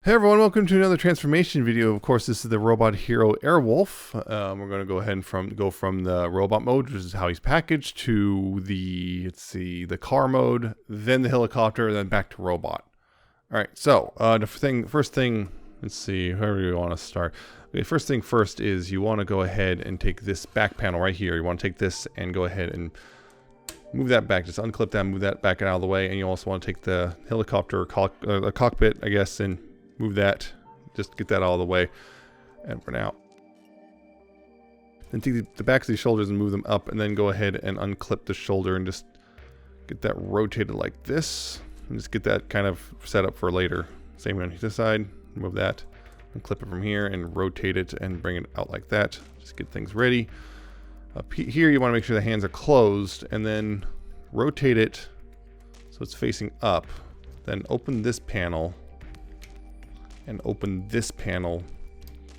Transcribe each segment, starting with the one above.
Hey everyone, welcome to another transformation video. Of course, this is the robot hero Airwolf. We're going to go ahead and go from the robot mode, which is how he's packaged, to the car mode, then the helicopter, then back to robot. All right, so first thing, let's see, wherever you want to start. Okay, first thing first is you want to go ahead and take this back panel right here. You want to take this and go ahead and move that back. Just unclip that, move that back out of the way, and you also want to take the helicopter the cockpit, I guess, and move that, just get that all the way, and for now. Then take the backs of these shoulders and move them up, and then go ahead and unclip the shoulder and just get that rotated like this, and just get that kind of set up for later. Same on this side, move that, unclip it from here, and rotate it and bring it out like that. Just get things ready. Up here, you want to make sure the hands are closed, and then rotate it so it's facing up. Then open this panel and open this panel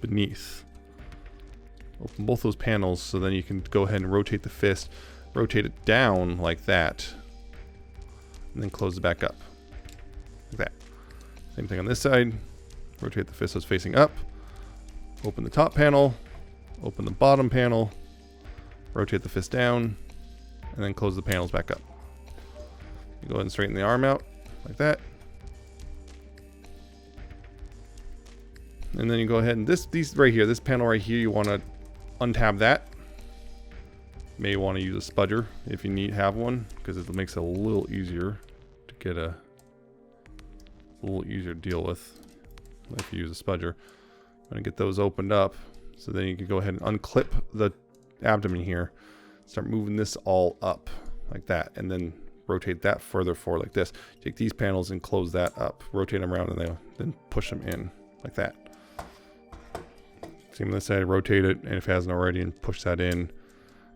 beneath. Open both those panels so then you can go ahead and rotate the fist, rotate it down like that, and then close it back up like that. Same thing on this side. Rotate the fist so it's facing up. Open the top panel, open the bottom panel, rotate the fist down, and then close the panels back up. You go ahead and straighten the arm out like that. And then you go ahead and these right here, this panel right here, you want to untab that. May want to use a spudger if you have one, because it makes it a little easier to get a little easier to deal with if you use a spudger. I'm gonna get those opened up, so then you can go ahead and unclip the abdomen here, start moving this all up like that, and then rotate that further forward like this. Take these panels and close that up, rotate them around, and then push them in like that. Same on this side, rotate it, and if it hasn't already, and push that in,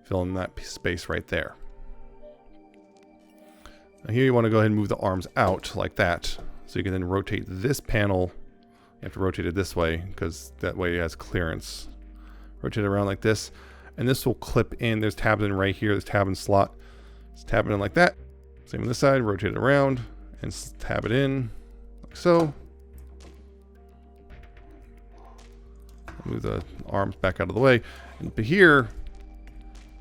fill in that space right there. Now here you want to go ahead and move the arms out like that, so you can then rotate this panel. You have to rotate it this way, because that way it has clearance. Rotate it around like this, and this will clip in. There's tabs in right here, there's tab and slot. Just tab it in like that. Same on this side, rotate it around, and tab it in, like so. Move the arms back out of the way. But here,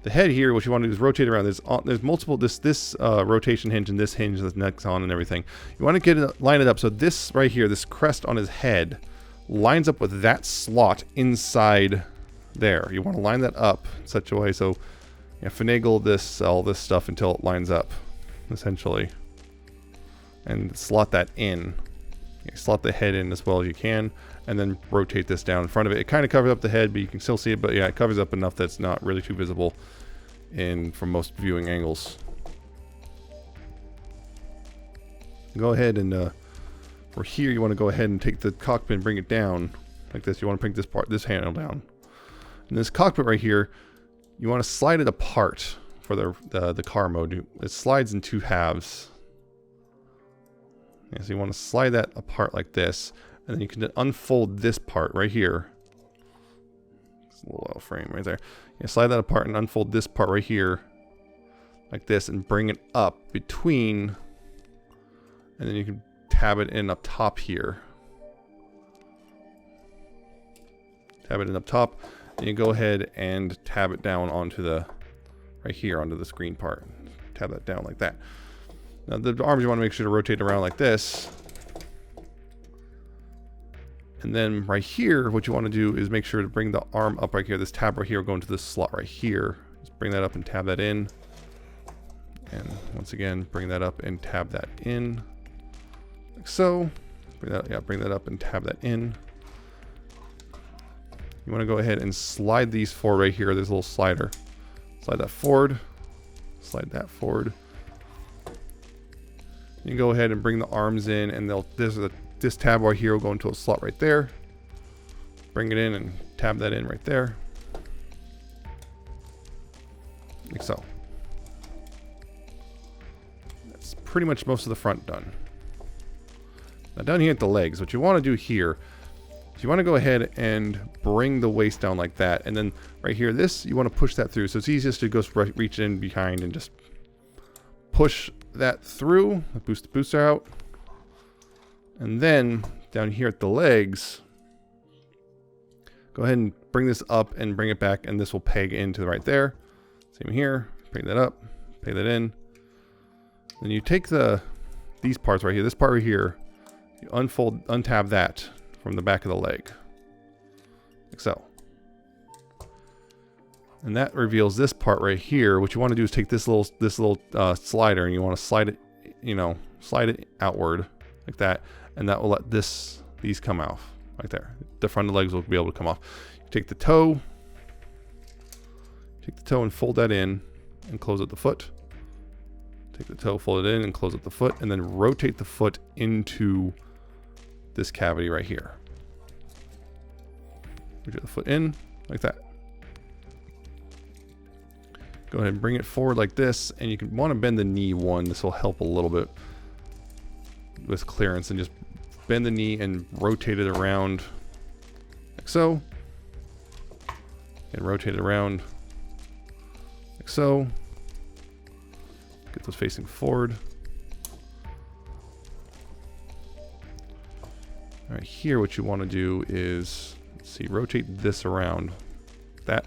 the head here, what you want to do is rotate around. There's multiple, this rotation hinge and this hinge that's next on and everything. You want to line it up so this right here, this crest on his head, lines up with that slot inside there. You want to line that up in such a way so you finagle all this stuff until it lines up, essentially. And slot that in. You slot the head in as well as you can, and then rotate this down in front of it. It kind of covers up the head, but you can still see it. But yeah, it covers up enough that's not really too visible from most viewing angles. Go ahead and for here, you want to go ahead and take the cockpit and bring it down like this. You want to bring this handle down, and this cockpit right here, you want to slide it apart for the car mode. It slides in two halves. Yeah, so you want to slide that apart like this, and then you can unfold this part right here. It's a little L frame right there. You slide that apart and unfold this part right here like this, and bring it up between, and then you can tab it in up top here. Tab it in up top, and you go ahead and tab it down onto right here onto the screen part. Tab that down like that. Now the arms, you want to make sure to rotate around like this. And then right here, what you want to do is make sure to bring the arm up right here. This tab right here will go into this slot right here. Just bring that up and tab that in. And once again, bring that up and tab that in. Like so. Bring that up and tab that in. You want to go ahead and slide these forward right here. There's a little slider. Slide that forward. Slide that forward. You can go ahead and bring the arms in, and this tab right here will go into a slot right there. Bring it in and tab that in right there. Like so. That's pretty much most of the front done. Now down here at the legs, what you want to do here is you want to go ahead and bring the waist down like that. And then right here, you want to push that through. So it's easiest to just reach in behind and just push that through, boost the booster out, and then down here at the legs, go ahead and bring this up and bring it back, and this will peg into right there. Same here. Bring that up, peg that in. Then you take these parts right here, this part right here, you untab that from the back of the leg, like so. And that reveals this part right here. What you want to do is take this little slider, and you want to slide it, slide it outward like that, and that will let these come off right there. The front of the legs will be able to come off. You take the toe and fold that in and close up the foot. Take the toe, fold it in and close up the foot, and then rotate the foot into this cavity right here. Rotate the foot in like that. Go ahead and bring it forward like this, and you can want to bend the knee one. This will help a little bit with clearance, and just bend the knee and rotate it around like so. And rotate it around like so. Get those facing forward. All right, here what you want to do is, let's see, rotate this around. That.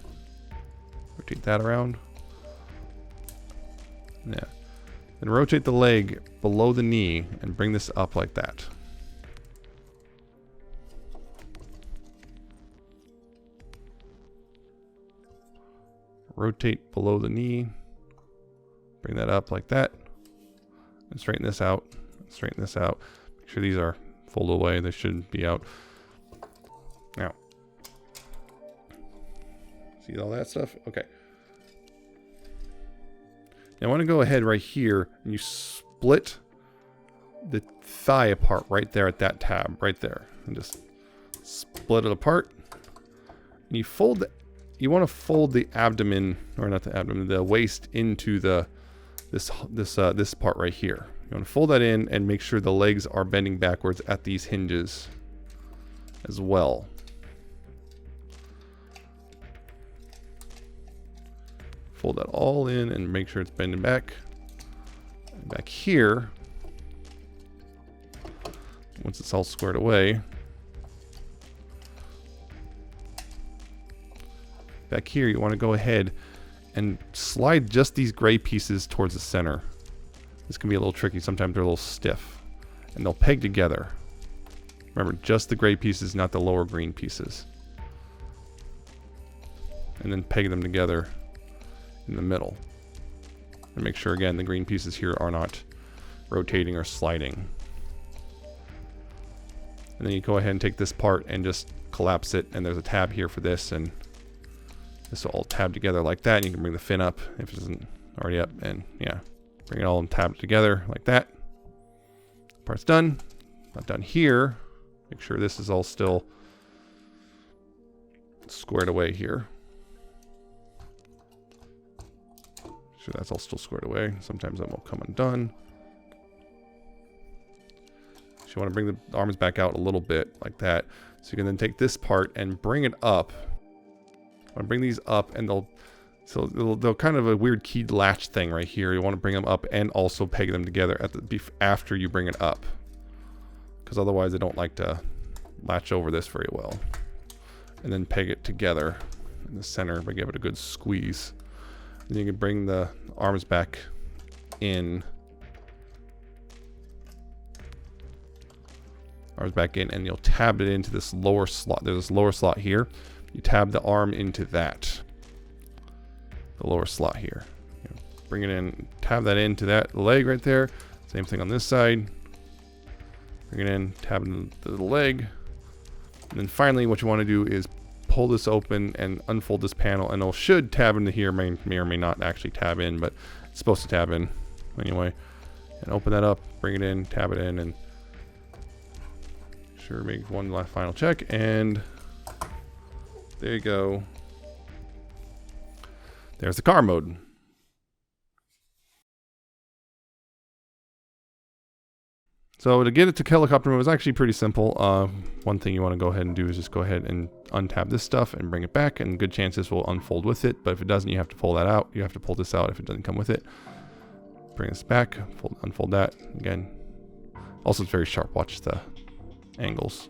Rotate that around. Yeah. Then rotate the leg below the knee and bring this up like that. Rotate below the knee. Bring that up like that. And straighten this out. Straighten this out. Make sure these are folded away. They shouldn't be out. Now. See all that stuff? Okay. Now I want to go ahead right here, and you split the thigh apart right there at that tab, right there. And just split it apart. And you fold you want to fold the abdomen, or not the abdomen, the waist into this part right here. You want to fold that in and make sure the legs are bending backwards at these hinges as well. Fold that all in and make sure it's bending back. And back here, once it's all squared away, back here you want to go ahead and slide just these gray pieces towards the center. This can be a little tricky. Sometimes they're a little stiff, and they'll peg together. Remember, just the gray pieces, not the lower green pieces. And then peg them together in the middle. And make sure, again, the green pieces here are not rotating or sliding. And then you go ahead and take this part and just collapse it, and there's a tab here for this, and this will all tab together like that. And you can bring the fin up if it isn't already up, and yeah, bring it all and tab together like that. Part's done. Not done here. Make sure this is all still squared away here. Sure that's all still squared away. Sometimes that will come undone. So you want to bring the arms back out a little bit like that. So you can then take this part and bring it up. I want to bring these up, and they'll kind of a weird keyed latch thing right here. You want to bring them up and also peg them together at after you bring it up, because otherwise they don't like to latch over this very well. And then peg it together in the center by giving it a good squeeze. Then you can bring the arms back in. Arms back in, and you'll tab it into this lower slot. There's this lower slot here. You tab the arm into that. The lower slot here. You know, bring it in, tab that into that leg right there. Same thing on this side. Bring it in, tab it into the leg. And then finally what you want to do is pull this open and unfold this panel, and it should tab into here. May or may not actually tab in, but it's supposed to tab in anyway. And open that up, bring it in, tab it in, and sure, make one last final check, and there you go. There's the car mode. So to get it to helicopter mode is actually pretty simple. One thing you want to go ahead and do is just go ahead and untab this stuff and bring it back, and good chance this will unfold with it. But if it doesn't, you have to pull that out. You have to pull this out if it doesn't come with it. Bring this back, unfold that again. Also, it's very sharp. Watch the angles.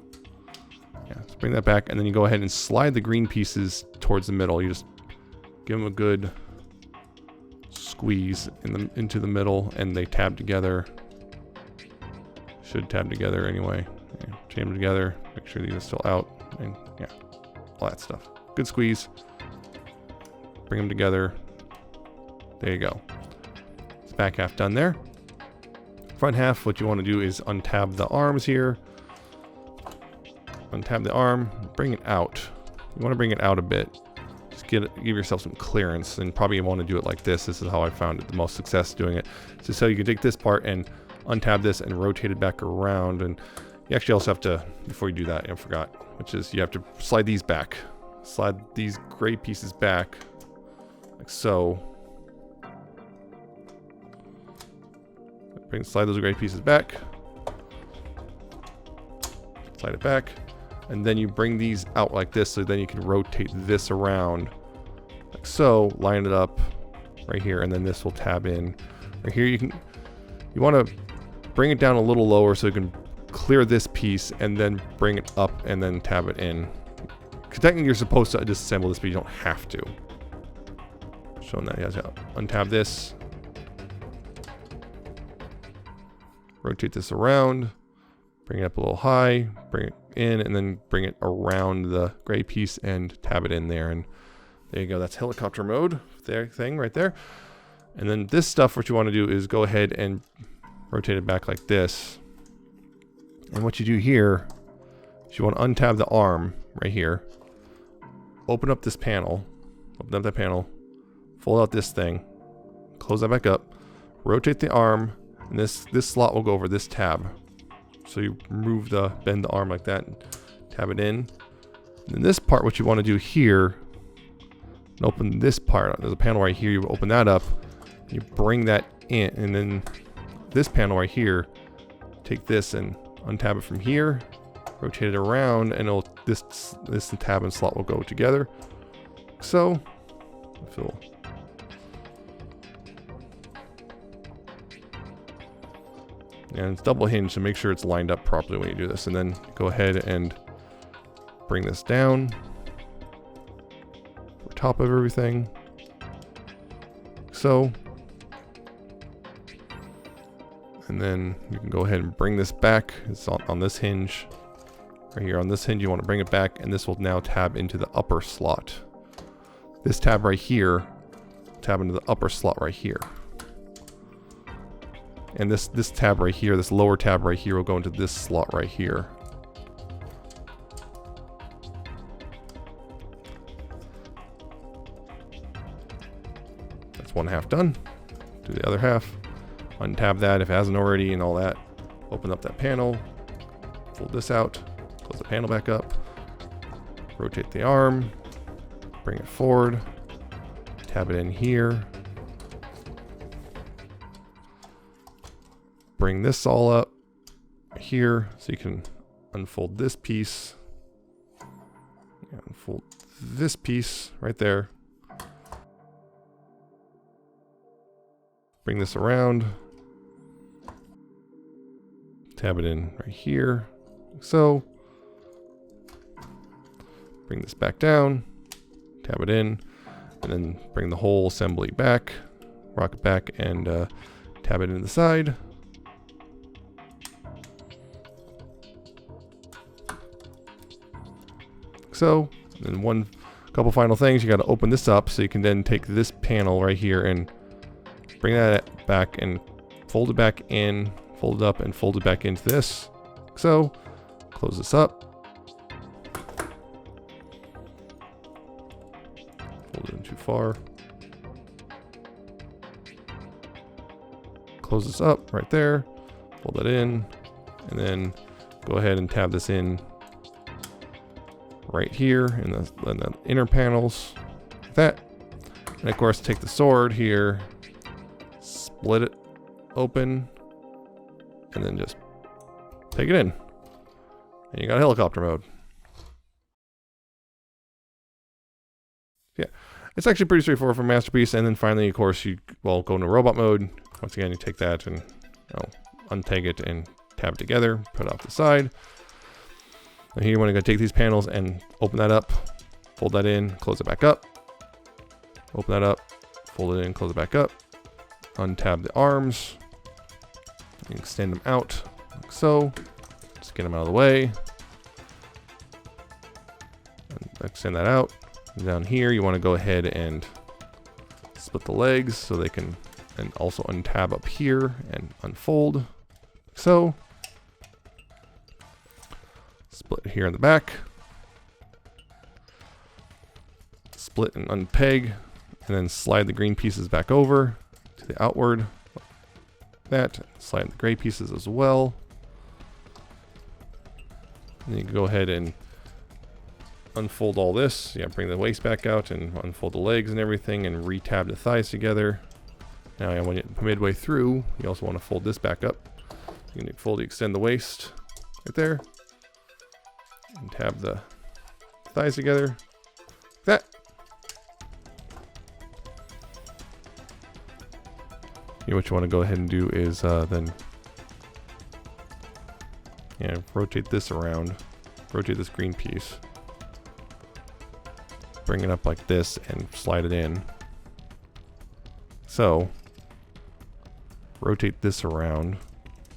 Yeah, let's bring that back, and then you go ahead and slide the green pieces towards the middle. You just give them a good squeeze into the middle, and they tab together. Should tab together anyway. Yeah, chain them together, make sure these are still out, and yeah, all that stuff. Good squeeze. Bring them together. There you go. It's back half done there. Front half, what you want to do is untab the arms here. Untab the arm, bring it out. You want to bring it out a bit. Just give yourself some clearance, and probably you want to do it like this. This is how I found it the most success doing it. So you can take this part and untab this and rotate it back around. And you actually also have to, before you do that, I forgot, which is you have to slide these back. Slide these gray pieces back, like so. Slide those gray pieces back. Slide it back. And then you bring these out like this, so then you can rotate this around like so. Line it up right here, and then this will tab in right here. You want to bring it down a little lower so you can clear this piece, and then bring it up and then tab it in. Because technically you're supposed to disassemble this, but you don't have to. Showing that you have to untab this, rotate this around, bring it up a little high, bring it in, and then bring it around the gray piece and tab it in there. And there you go. That's helicopter mode thing right there. And then this stuff, what you want to do is go ahead and rotate it back like this. And what you do here is you want to untab the arm right here. Open up this panel. Open up that panel. Fold out this thing. Close that back up. Rotate the arm. And this slot will go over this tab. So you bend the arm like that, and tab it in. And then this part, what you want to do here, and open this part. There's a panel right here. You open that up. You bring that in, and then this panel right here, take this and untab it from here, rotate it around, and this tab and slot will go together. So, and it's double hinged, so make sure it's lined up properly when you do this. And then go ahead and bring this down over top of everything. So, and then you can go ahead and bring this back. It's on this hinge right here. On this hinge, you want to bring it back, and this will now tab into the upper slot. This tab right here, tab into the upper slot right here. And this tab right here, this lower tab right here, will go into this slot right here. That's one half done. Do the other half. Untab that if it hasn't already and all that. Open up that panel. Fold this out. Close the panel back up. Rotate the arm. Bring it forward. Tab it in here. Bring this all up here so you can unfold this piece. Yeah, unfold this piece right there. Bring this around. Tab it in right here. So, bring this back down. Tab it in. And then bring the whole assembly back. Rock it back and tab it into the side. So, and couple final things, you got to open this up so you can then take this panel right here and bring that back and fold it back in, fold it up and fold it back into this. So, close this up. Fold it in too far. Close this up right there, fold that in, and then go ahead and tab this in right here in the inner panels, like that. And of course, take the sword here, split it open, and then just take it in. And you got helicopter mode. Yeah, it's actually pretty straightforward for Masterpiece. And then finally, of course, go into robot mode. Once again, you take that and untag it and tab it together, put it off the side. And here you want to go take these panels and open that up, fold that in, close it back up, open that up, fold it in, close it back up, untab the arms, and extend them out like so. Just get them out of the way. And extend that out. And down here, you want to go ahead and split the legs so they can, and also untab up here and unfold like so. Split here in the back. Split and unpeg, and then slide the green pieces back over to the outward. That, slide the gray pieces as well. And you can go ahead and unfold all this. Yeah, bring the waist back out and unfold the legs and everything, and retab the thighs together. Now, when you're midway through, you also want to fold this back up. You can fully extend the waist right there, and tab the thighs together. Like that. What you want to go ahead and do is then rotate this around, rotate this green piece, bring it up like this and slide it in. So rotate this around,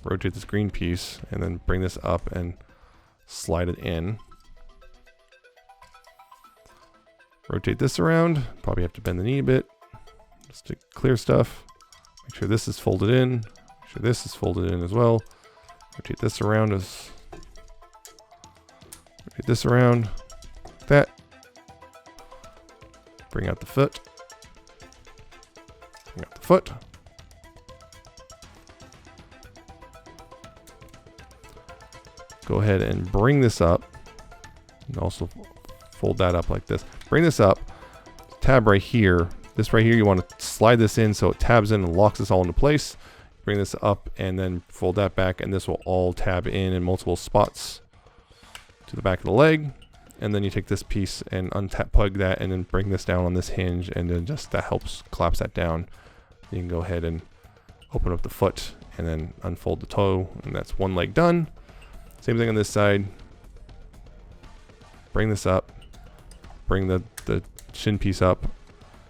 rotate this green piece, and then bring this up and slide it in. Rotate this around, probably have to bend the knee a bit just to clear stuff. Make sure this is folded in. Make sure this is folded in as well. Rotate this around as. Rotate this around. Like that. Bring out the foot. Bring out the foot. Go ahead and bring this up. And also fold that up like this. Bring this up. Tab right here. This right here, you want to slide this in so it tabs in and locks this all into place. Bring this up and then fold that back, and this will all tab in multiple spots to the back of the leg. And then you take this piece and plug that, and then bring this down on this hinge, and then just that helps collapse that down. You can go ahead and open up the foot and then unfold the toe, and that's one leg done. Same thing on this side. Bring this up, bring the shin piece up,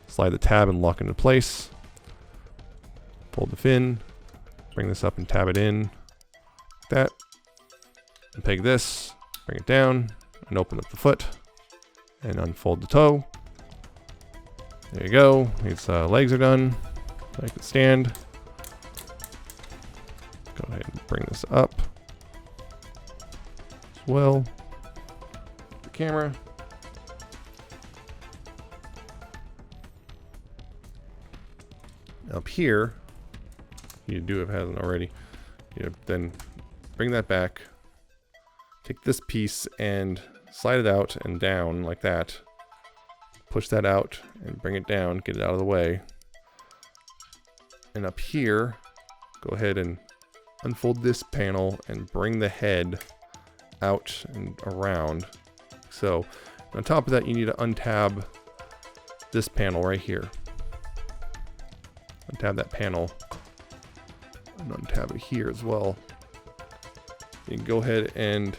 slide the tab and lock into place. Fold the fin, bring this up and tab it in, like that. And peg this, bring it down, and open up the foot, and unfold the toe. There you go. These legs are done. Like the stand. Go ahead and bring this up as well. The camera. Up here, you do if it hasn't already. Then bring that back. Take this piece and slide it out and down like that. Push that out and bring it down. Get it out of the way. And up here, go ahead and unfold this panel and bring the head out and around. So on top of that, you need to untab this panel right here. Untab that panel and untab it here as well. You can go ahead and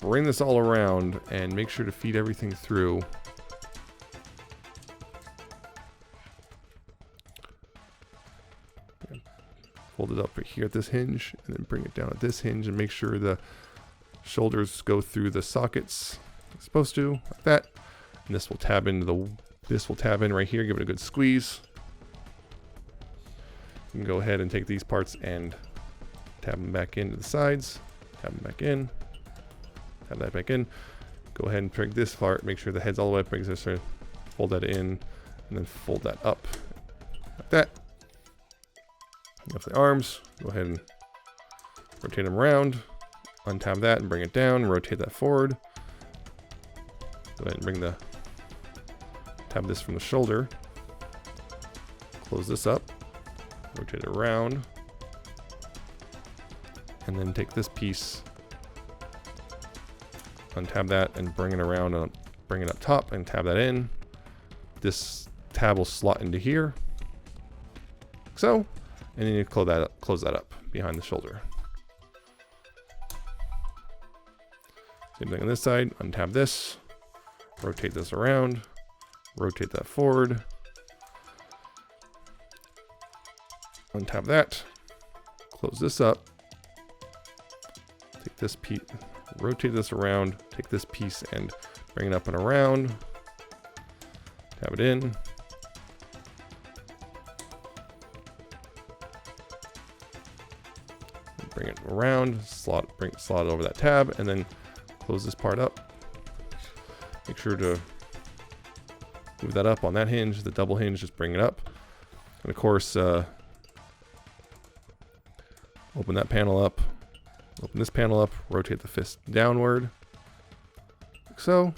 bring this all around and make sure to feed everything through. Fold it up right here at this hinge, and then bring it down at this hinge, and make sure the shoulders go through the sockets it's supposed to, like that. And this will tab into the. This will tab in right here. Give it a good squeeze. You can go ahead and take these parts and tab them back into the sides. Tab them back in. Tab that back in. Go ahead and peg this part. Make sure the head's all the way up. Bring this. Fold that in, and then fold that up like that. Lift the arms, go ahead and rotate them around, untab that and bring it down, rotate that forward. Go ahead and bring the, tab this from the shoulder, close this up, rotate it around, and then take this piece, untab that and bring it around, and bring it up top and tab that in. This tab will slot into here, like so. And then you close that up behind the shoulder. Same thing on this side. Untab this. Rotate this around. Rotate that forward. Untab that. Close this up. Take this piece, rotate this around. Take this piece and bring it up and around. Tab it in. Bring it around, slot it over that tab, and then close this part up. Make sure to move that up on that hinge, the double hinge, just bring it up. And of course, open that panel up, open this panel up, rotate the fist downward, like so.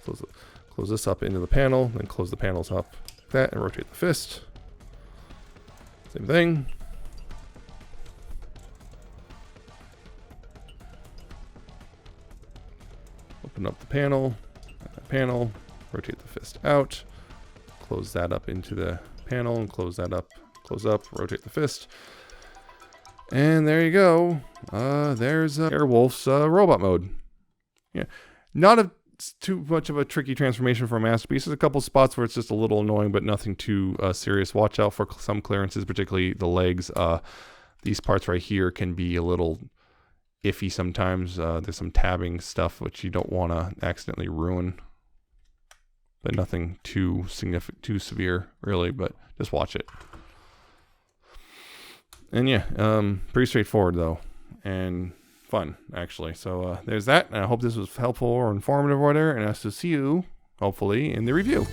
Close this up into the panel, then close the panels up like that, and rotate the fist. Same thing. Open up the panel, rotate the fist out, close that up into the panel, and close that up, close up, rotate the fist. And there you go. There's Airwolf's robot mode. Yeah, not too much of a tricky transformation for a masterpiece. There's a couple spots where it's just a little annoying, but nothing too serious. Watch out for some clearances, particularly the legs. These parts right here can be a little iffy sometimes. There's some tabbing stuff which you don't want to accidentally ruin, but nothing too significant, too severe really, but just watch it. And yeah, pretty straightforward though, and fun actually. So there's that, and I hope this was helpful or informative or whatever, and I will see you hopefully in the review.